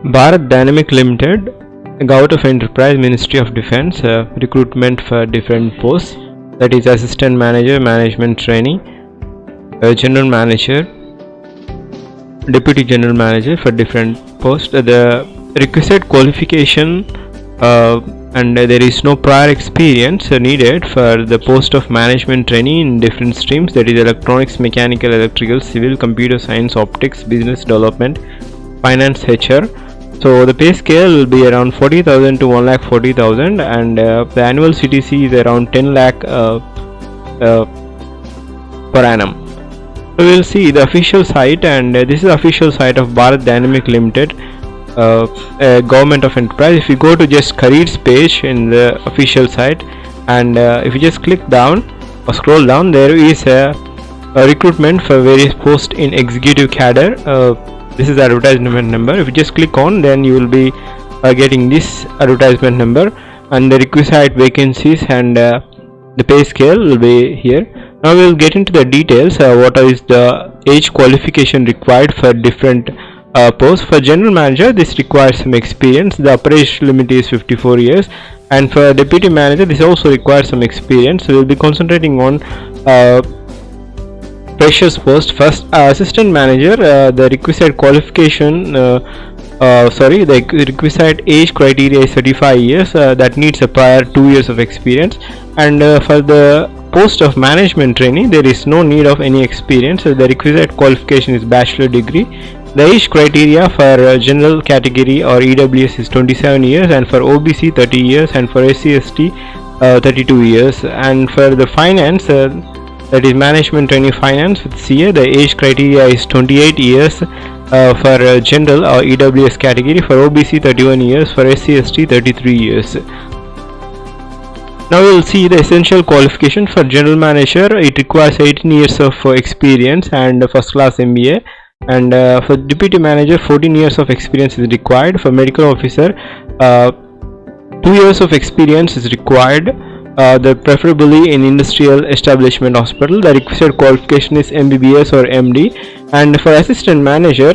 Bharat Dynamic Limited, Government of Enterprise, Ministry of Defence, recruitment for different posts, that is assistant manager, management trainee, general manager, deputy general manager for different posts. The requisite qualification and there is no prior experience needed for the post of management trainee in different streams, that is electronics, mechanical, electrical, civil, computer science, optics, business development, finance, HR. So the pay scale will be around 40,000 to 1,40,000, and the annual CTC is around 10 lakh per annum. So we'll see the official site, and this is the official site of Bharat Dynamic Limited, Government of Enterprise. If you go to just careers page in the official site, and if you just click down or scroll down, there is a recruitment for various posts in executive cadre. This is the advertisement number. If you just click on, then you will be getting this advertisement number and the requisite vacancies, and the pay scale will be here. Now we will get into the details. What is the age qualification required for different posts? For general manager, this requires some experience. The upper age limit is 54 years, and for deputy manager, this also requires some experience. So we will be concentrating on freshers post. First, assistant manager, the requisite qualification, the requisite age criteria is 35 years. That needs a prior 2 years of experience. And for the post of management trainee, there is no need of any experience. The requisite qualification is bachelor degree. The age criteria for general category or EWS is 27 years, and for OBC 30 years, and for SC/ST 32 years. And for the finance, that is management trainee finance with CA, the age criteria is 28 years for general or EWS category, for OBC 31 years, for SC/ST 33 years. Now we will see the essential qualification. For general manager, it requires 18 years of experience and first class MBA, and for deputy manager 14 years of experience is required. For medical officer, 2 years of experience is required, preferably in industrial establishment hospital. The requisite qualification is MBBS or MD. And for assistant manager,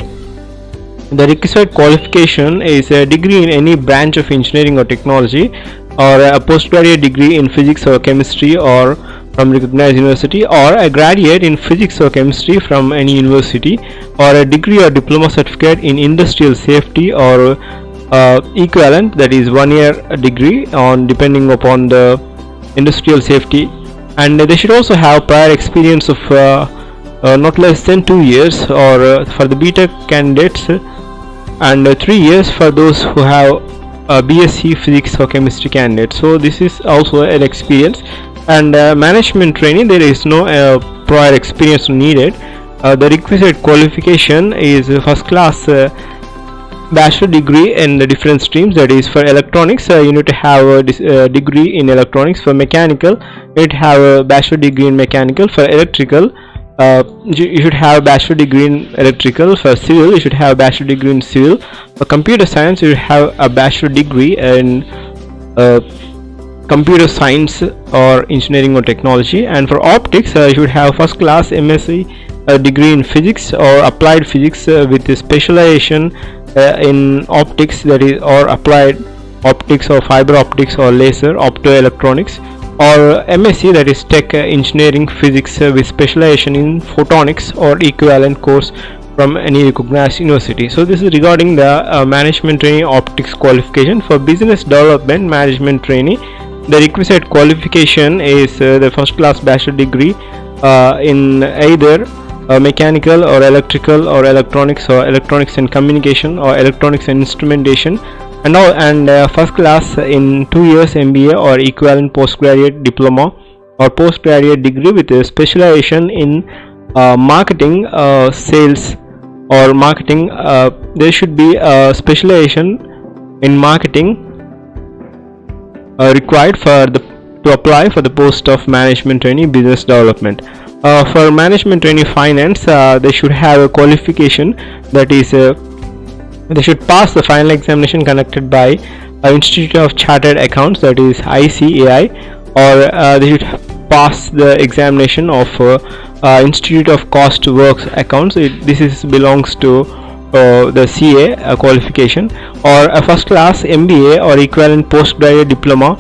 the requisite qualification is a degree in any branch of engineering or technology, or a postgraduate degree in physics or chemistry or from recognized university, or a graduate in physics or chemistry from any university, or a degree or diploma certificate in industrial safety or equivalent, that is 1 year degree on depending upon the industrial safety. And they should also have prior experience of not less than 2 years, or for the BTech candidates, and 3 years for those who have BSc physics or chemistry candidates. So this is also an experience. And management training, there is no prior experience needed. The requisite qualification is first class bachelor degree in the different streams. That is for electronics, you need to have a degree in electronics. For mechanical, you need to have a bachelor degree in mechanical. For electrical, you should have a bachelor degree in electrical. For civil, you should have a bachelor degree in civil. For computer science, you should have a bachelor degree in computer science or engineering or technology. And for optics, you should have first class MSc degree in physics or applied physics with a specialization in optics, that is, or applied optics or fiber optics or laser optoelectronics, or MSc, that is tech engineering physics with specialization in photonics or equivalent course from any recognized university. So this is regarding the management trainee optics qualification. For business development management trainee, the requisite qualification is the first class bachelor degree in either mechanical or electrical or electronics and communication or electronics and instrumentation, and first class in 2 years MBA or equivalent postgraduate diploma or postgraduate degree with a specialization in marketing, sales or marketing. There should be a specialization in marketing required to apply for the post of management trainee business development. For management trainee finance, they should have a qualification, that is they should pass the final examination conducted by Institute of Chartered Accounts, that is ICAI, or they should pass the examination of Institute of Cost Works Accounts. This belongs to the CA qualification, or a first class MBA or equivalent postgraduate diploma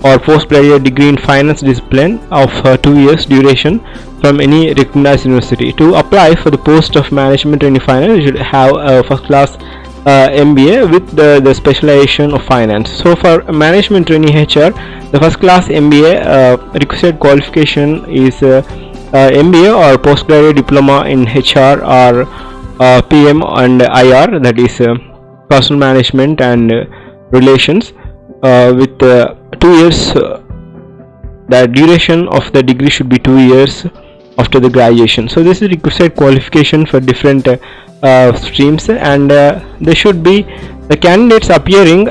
or postgraduate degree in finance discipline of 2 years duration from any recognized university. To apply for the post of management trainee finance, you should have a first class MBA with the specialization of finance. So for management trainee HR, the first class MBA requisite qualification is MBA or postgraduate diploma in HR or PM and IR, that is personal management and relations, with 2 years. The duration of the degree should be 2 years after the graduation. So this is requisite qualification for different streams, and there should be the candidates appearing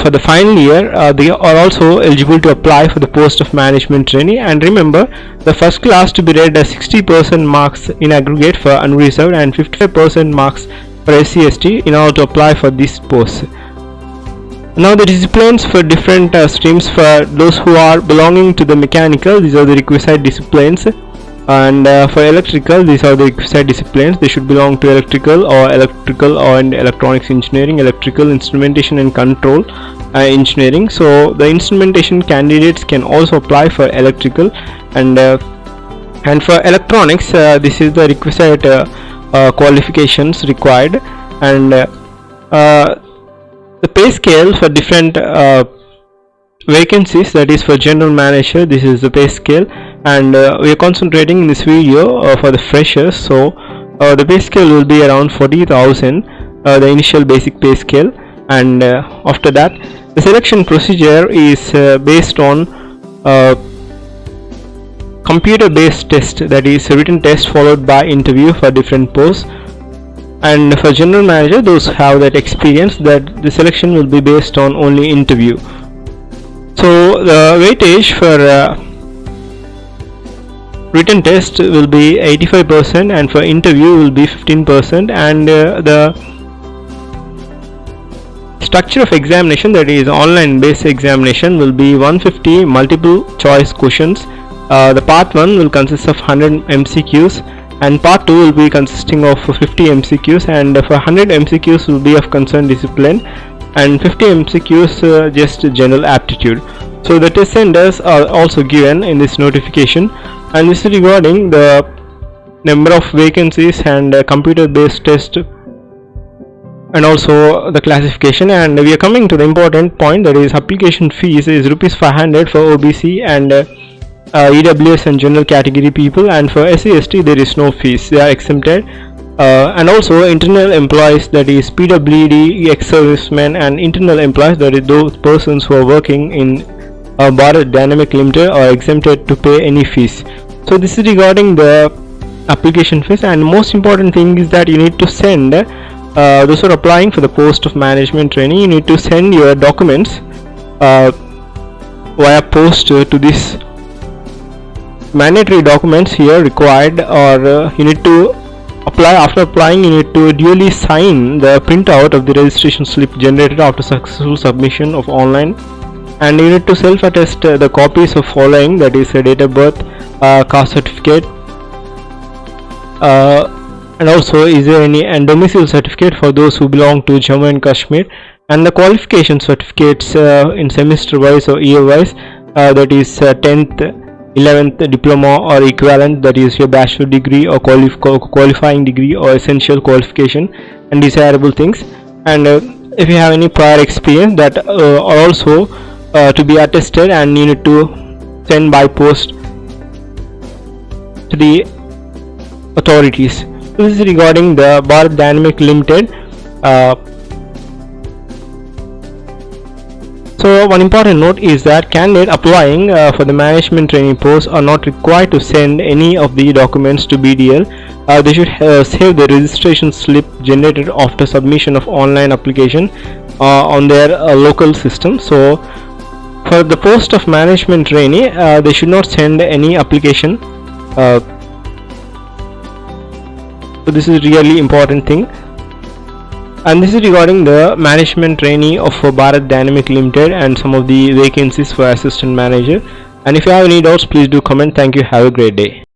for the final year. They are also eligible to apply for the post of management trainee. And remember, the first class to be read as 60% marks in aggregate for unreserved and 55% marks for SC/ST in order to apply for this post. Now the disciplines for different streams, for those who are belonging to the mechanical, these are the requisite disciplines, and for electrical, these are the requisite disciplines. They should belong to electrical and electronics engineering, electrical instrumentation and control engineering. So the instrumentation candidates can also apply for electrical, and for electronics, this is the requisite qualifications required. And the pay scale for different vacancies, that is for general manager, this is the pay scale, and we are concentrating in this video for the freshers. So the pay scale will be around 40,000, the initial basic pay scale, and after that the selection procedure is based on computer based test, that is a written test followed by interview for different posts. And for general manager, those who have that experience, that the selection will be based on only interview. So the weightage for written test will be 85%, and for interview will be 15%, and the structure of examination, that is online based examination, will be 150 multiple choice questions. The part 1 will consist of 100 MCQs, and part 2 will be consisting of 50 MCQs, and for 100 MCQs will be of concerned discipline, and 50 MCQs just general aptitude. So the test centers are also given in this notification, and this is regarding the number of vacancies and computer based test, and also the classification. And we are coming to the important point, that is application fees is ₹500 for OBC and EWS and general category people, and for SC/ST there is no fees, they are exempted. And also internal employees, that is PWD, ex-servicemen, and internal employees, that is those persons who are working in Bharat Dynamics Limited, are exempted to pay any fees. So this is regarding the application fees. And most important thing is that you need to send, those who are applying for the post of management trainee, you need to send your documents via post to this mandatory documents here required, or you need to apply. After applying, you need to duly sign the printout of the registration slip generated after successful submission of online, and you need to self-attest the copies of following, that is a date of birth, caste certificate, and also is there any domicile certificate for those who belong to Jammu and Kashmir, and the qualification certificates in semester wise or year wise, that is 10th 11th diploma or equivalent, that is your bachelor degree or qualifying degree or essential qualification and desirable things. And if you have any prior experience, that are also to be attested, and you need to send by post to the authorities. So this is regarding the Bharat Dynamics Limited. So one important note is that candidates applying for the management training post are not required to send any of the documents to BDL. They should save the registration slip generated after submission of online application on their local system. So for the post of management trainee, they should not send any application. So this is really important thing. And this is regarding the management trainee of Bharat Dynamics Limited and some of the vacancies for assistant manager. And if you have any doubts, please do comment. Thank you. Have a great day.